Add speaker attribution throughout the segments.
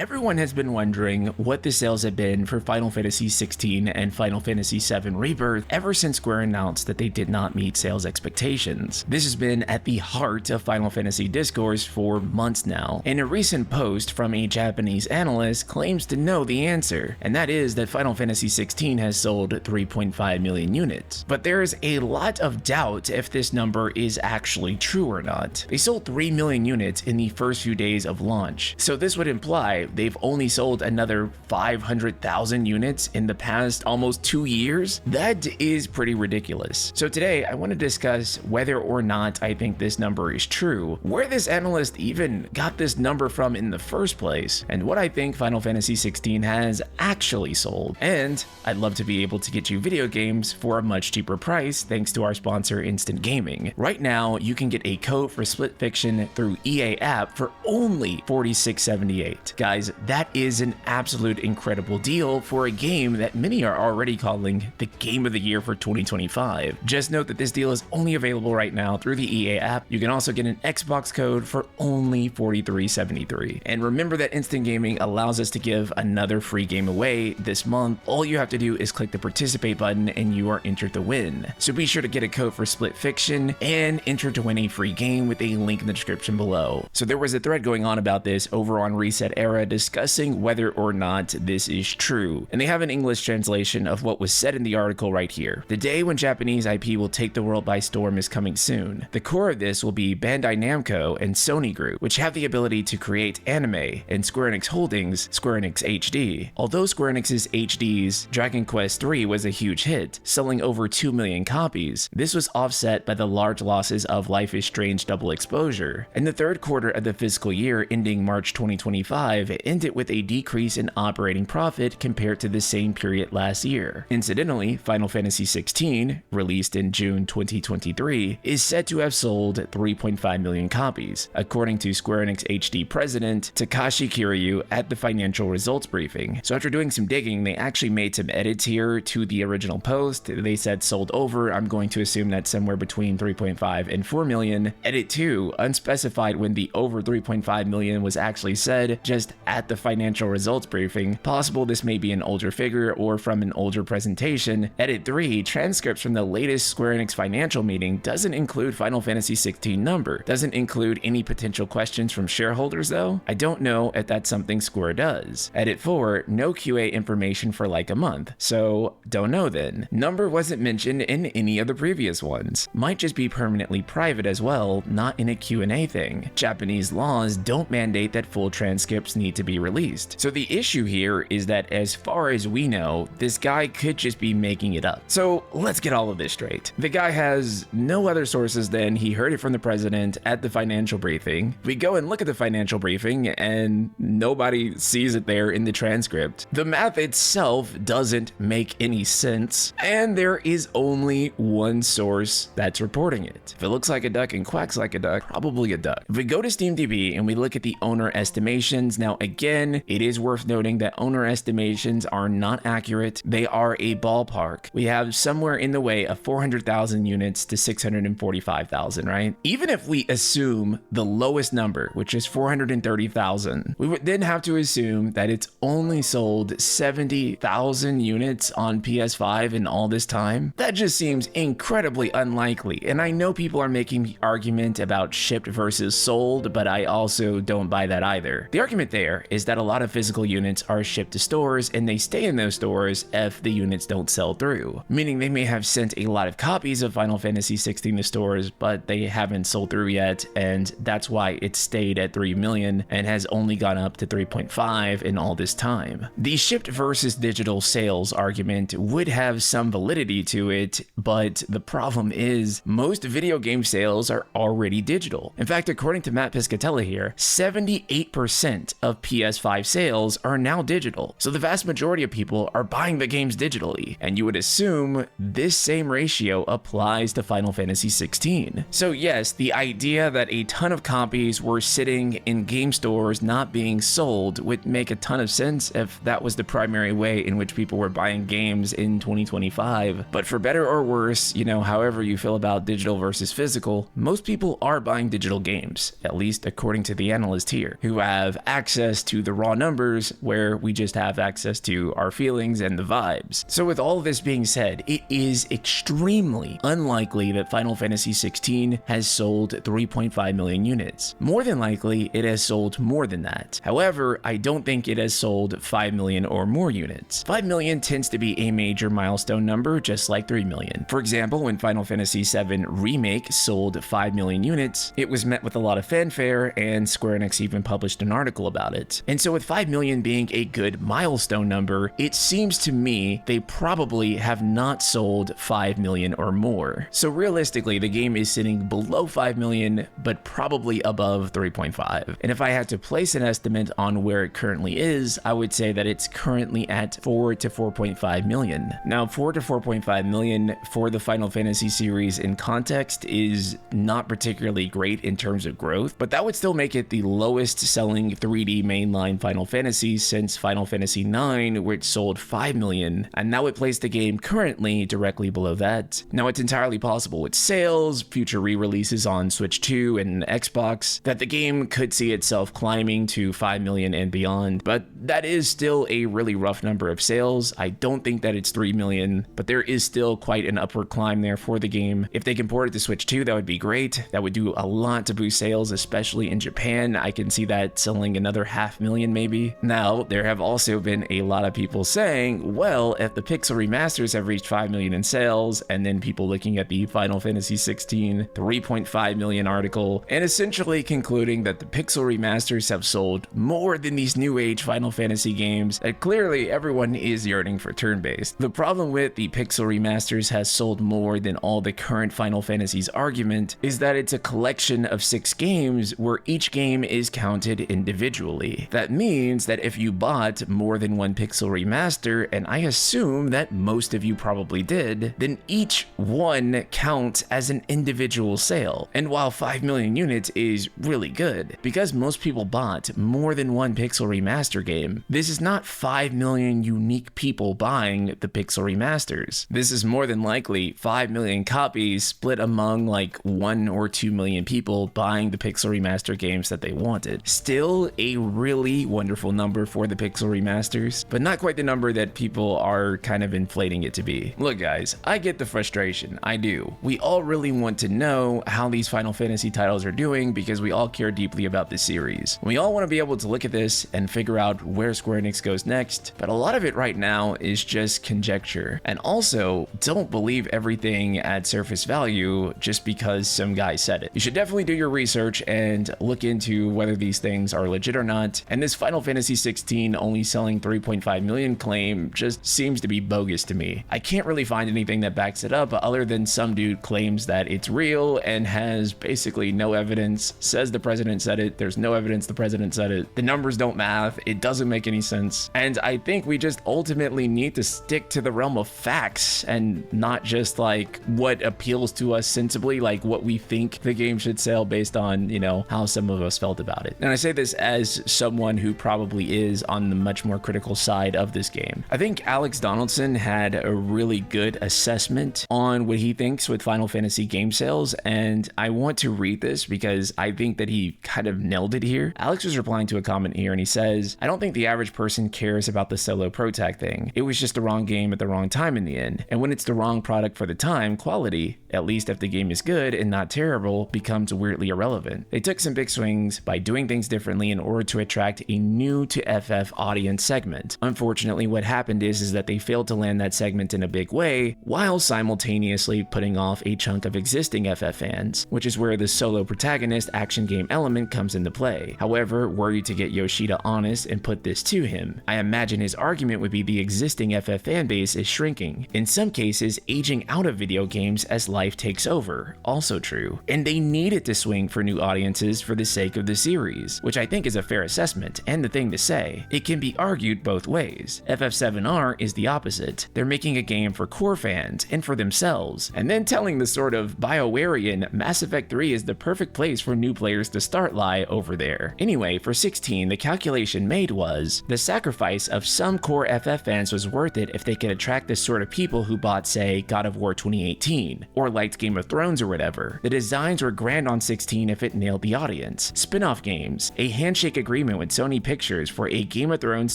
Speaker 1: Everyone has been wondering what the sales have been for Final Fantasy XVI and Final Fantasy VII Rebirth ever since Square announced that they did not meet sales expectations. This has been at the heart of Final Fantasy discourse for months now, and a recent post from a Japanese analyst claims to know the answer, and that is that Final Fantasy XVI has sold 3.5 million units. But there is a lot of doubt if this number is actually true or not. They sold 3 million units in the first few days of launch, so this would imply they've only sold another 500,000 units in the past almost 2 years? That is pretty ridiculous. So today I want to discuss whether or not I think this number is true, where this analyst even got this number from in the first place, and what I think Final Fantasy XVI has actually sold. And I'd love to be able to get you video games for a much cheaper price thanks to our sponsor Instant Gaming. Right now you can get a code for Split Fiction through EA app for only $46.78. Guys, that is an absolute incredible deal for a game that many are already calling the game of the year for 2025. Just note that this deal is only available right now through the EA app. You can also get an Xbox code for only $43.73. And remember that Instant Gaming allows us to give another free game away this month. All you have to do is click the participate button and you are entered to win. So be sure to get a code for Split Fiction and enter to win a free game with a link in the description below. So there was a thread going on about this over on Reset Era discussing whether or not this is true, and they have an English translation of what was said in the article right here. The day when Japanese IP will take the world by storm is coming soon. The core of this will be Bandai Namco and Sony Group, which have the ability to create anime, and Square Enix Holdings, Square Enix HD. Although Square Enix's HD's Dragon Quest III was a huge hit, selling over 2 million copies, this was offset by the large losses of Life is Strange Double Exposure. In the third quarter of the fiscal year ending March 2025, it ended with a decrease in operating profit compared to the same period last year. Incidentally, Final Fantasy XVI, released in June 2023, is said to have sold 3.5 million copies, according to Square Enix HD president Takashi Kiryu at the financial results briefing. So after doing some digging, they actually made some edits here to the original post. They said sold over. I'm going to assume that's somewhere between 3.5 and 4 million. Edit 2, unspecified when the over 3.5 million was actually said, just at the financial results briefing. Possible this may be an older figure or from an older presentation. Edit 3, transcripts from the latest Square Enix financial meeting doesn't include Final Fantasy XVI number. Doesn't include any potential questions from shareholders though. I don't know if that's something Square does. Edit 4, no QA information for like a month. So don't know then. Number wasn't mentioned in any of the previous ones. Might just be permanently private as well, not in a Q&A thing. Japanese laws don't mandate that full transcripts need to be released. So the issue here is that as far as we know, this guy could just be making it up. So let's get all of this straight. The guy has no other sources than he heard it from the president at the financial briefing. We go and look at the financial briefing and nobody sees it there in the transcript. The math itself doesn't make any sense, and there is only one source that's reporting it. If it looks like a duck and quacks like a duck, probably a duck. If we go to SteamDB and we look at the owner estimations, now again, it is worth noting that owner estimations are not accurate. They are a ballpark. We have somewhere in the way of 400,000 units to 645,000, right? Even if we assume the lowest number, which is 430,000, we would then have to assume that it's only sold 70,000 units on PS5 in all this time. That just seems incredibly unlikely. And I know people are making the argument about shipped versus sold, but I also don't buy that either. The argument there is that a lot of physical units are shipped to stores and they stay in those stores if the units don't sell through, meaning they may have sent a lot of copies of Final Fantasy XVI to stores, but they haven't sold through yet, and that's why it stayed at 3 million and has only gone up to 3.5 in all this time. The shipped versus digital sales argument would have some validity to it, but the problem is most video game sales are already digital. In fact, according to Matt Piscatella here, 78% of PS5 sales are now digital. So the vast majority of people are buying the games digitally, and you would assume this same ratio applies to Final Fantasy XVI. So yes, the idea that a ton of copies were sitting in game stores not being sold would make a ton of sense if that was the primary way in which people were buying games in 2025. But for better or worse, you know, however you feel about digital versus physical, most people are buying digital games, at least according to the analyst here, who have access access to the raw numbers where we just have access to our feelings and the vibes. So with all of this being said, it is extremely unlikely that Final Fantasy XVI has sold 3.5 million units. More than likely, it has sold more than that. However, I don't think it has sold 5 million or more units. 5 million tends to be a major milestone number, just like 3 million. For example, when Final Fantasy VII Remake sold 5 million units, it was met with a lot of fanfare, and Square Enix even published an article about it. And so with 5 million being a good milestone number, it seems to me they probably have not sold 5 million or more. So realistically, the game is sitting below 5 million, but probably above 3.5. And if I had to place an estimate on where it currently is, I would say that it's currently at 4 to 4.5 million. Now, 4 to 4.5 million for the Final Fantasy series in context is not particularly great in terms of growth, but that would still make it the lowest selling 3D mainline Final Fantasy since Final Fantasy IX, which sold 5 million, and that would place the game currently directly below that. Now, it's entirely possible with sales, future re-releases on Switch 2 and Xbox, that the game could see itself climbing to 5 million and beyond, but that is still a really rough number of sales. I don't think that it's 3 million, but there is still quite an upward climb there for the game. If they can port it to Switch 2, that would be great. That would do a lot to boost sales, especially in Japan. I can see that selling another 500,000 maybe. Now, there have also been a lot of people saying, well, if the Pixel remasters have reached 5 million in sales, and then people looking at the Final Fantasy XVI 3.5 million article, and essentially concluding that the Pixel remasters have sold more than these new age Final Fantasy games, that clearly everyone is yearning for turn-based. The problem with the Pixel remasters has sold more than all the current Final Fantasies argument is that it's a collection of 6 games where each game is counted individually. That means that if you bought more than one Pixel remaster, and I assume that most of you probably did, then each one counts as an individual sale. And while 5 million units is really good, because most people bought more than one Pixel remaster game, this is not 5 million unique people buying the Pixel remasters. This is more than likely 5 million copies split among like 1 or 2 million people buying the Pixel remaster games that they wanted. Still a really wonderful number for the Pixel remasters, but not quite the number that people are kind of inflating it to be. Look guys, I get the frustration, I do. We all really want to know how these Final Fantasy titles are doing because we all care deeply about this series. We all want to be able to look at this and figure out where Square Enix goes next, but a lot of it right now is just conjecture. And also, don't believe everything at surface value just because some guy said it. You should definitely do your research and look into whether these things are legit or not. And this Final Fantasy XVI only selling 3.5 million claim just seems to be bogus to me. I can't really find anything that backs it up other than some dude claims that it's real and has basically no evidence, says the president said it, there's no evidence the president said it, the numbers don't math, it doesn't make any sense. And I think we just ultimately need to stick to the realm of facts and not just like what appeals to us sensibly, like what we think the game should sell based on, you know, how some of us felt about it. And I say this as someone who probably is on the much more critical side of this game. I think Alex Donaldson had a really good assessment on what he thinks with Final Fantasy game sales, and I want to read this because I think that he kind of nailed it here. Alex was replying to a comment here and he says, "I don't think the average person cares about the solo protag thing. It was just the wrong game at the wrong time in the end. And when it's the wrong product for the time, quality, at least if the game is good and not terrible, becomes weirdly irrelevant. They took some big swings by doing things differently in order to attract a new to FF audience segment. Unfortunately, what happened is that they failed to land that segment in a big way while simultaneously putting off a chunk of existing FF fans, which is where the solo protagonist action game element comes into play. However, were you to get Yoshida honest and put this to him, I imagine his argument would be the existing FF fanbase is shrinking, in some cases aging out of video games as life takes over, also true, and they needed to swing for new audiences for the sake of the series, which I think is a fair assessment and the thing to say. It can be argued both ways. FF7R is the opposite. They're making a game for core fans and for themselves, and then telling the sort of BioWarean Mass Effect 3 is the perfect place for new players to start lie over there. Anyway, for 16, the calculation made was, the sacrifice of some core FF fans was worth it if they could attract the sort of people who bought, say, God of War 2018, or liked Game of Thrones or whatever. The designs were grand on 16 if it nailed the audience. Spin-off games, a handshake agreement agreement with Sony Pictures for a Game of Thrones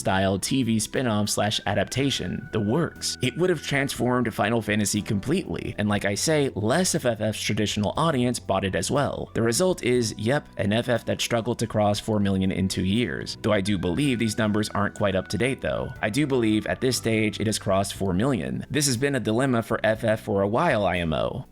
Speaker 1: style TV spin-off / adaptation, the works. It would have transformed Final Fantasy completely, and like I say, less of FF's traditional audience bought it as well. The result is, yep, an FF that struggled to cross 4 million in 2 years. Though I do believe these numbers aren't quite up to date though. I do believe at this stage it has crossed 4 million. This has been a dilemma for FF for a while, IMO.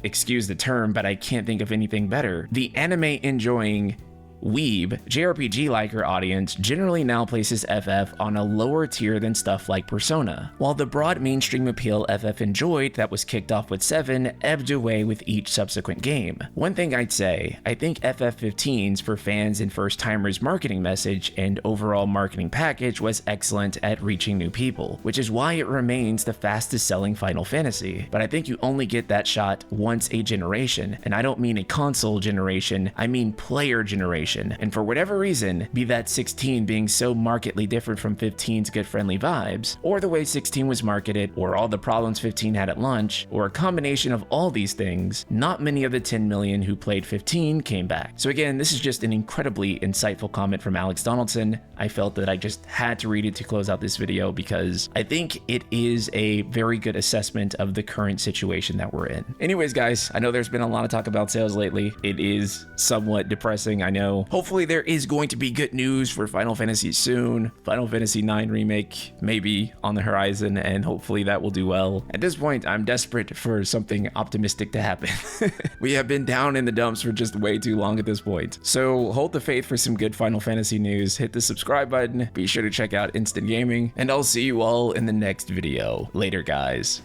Speaker 1: Excuse the term, but I can't think of anything better, the anime enjoying weeb, JRPG-liker audience generally now places FF on a lower tier than stuff like Persona, while the broad mainstream appeal FF enjoyed that was kicked off with 7 ebbed away with each subsequent game. One thing I'd say, I think FF15's for fans and first-timers marketing message and overall marketing package was excellent at reaching new people, which is why it remains the fastest-selling Final Fantasy. But I think you only get that shot once a generation, and I don't mean a console generation, I mean player generation. And for whatever reason, be that 16 being so markedly different from 15's good friendly vibes, or the way 16 was marketed, or all the problems 15 had at launch, or a combination of all these things, not many of the 10 million who played 15 came back. So again, this is just an incredibly insightful comment from Alex Donaldson. I felt that I just had to read it to close out this video because I think it is a very good assessment of the current situation that we're in. Anyways, guys, I know there's been a lot of talk about sales lately. It is somewhat depressing, I know. Hopefully there is going to be good news for Final Fantasy soon. Final Fantasy IX Remake maybe on the horizon, and hopefully that will do well. At this point, I'm desperate for something optimistic to happen. We have been down in the dumps for just way too long at this point. So hold the faith for some good Final Fantasy news, hit the subscribe button, be sure to check out Instant Gaming, and I'll see you all in the next video. Later, guys.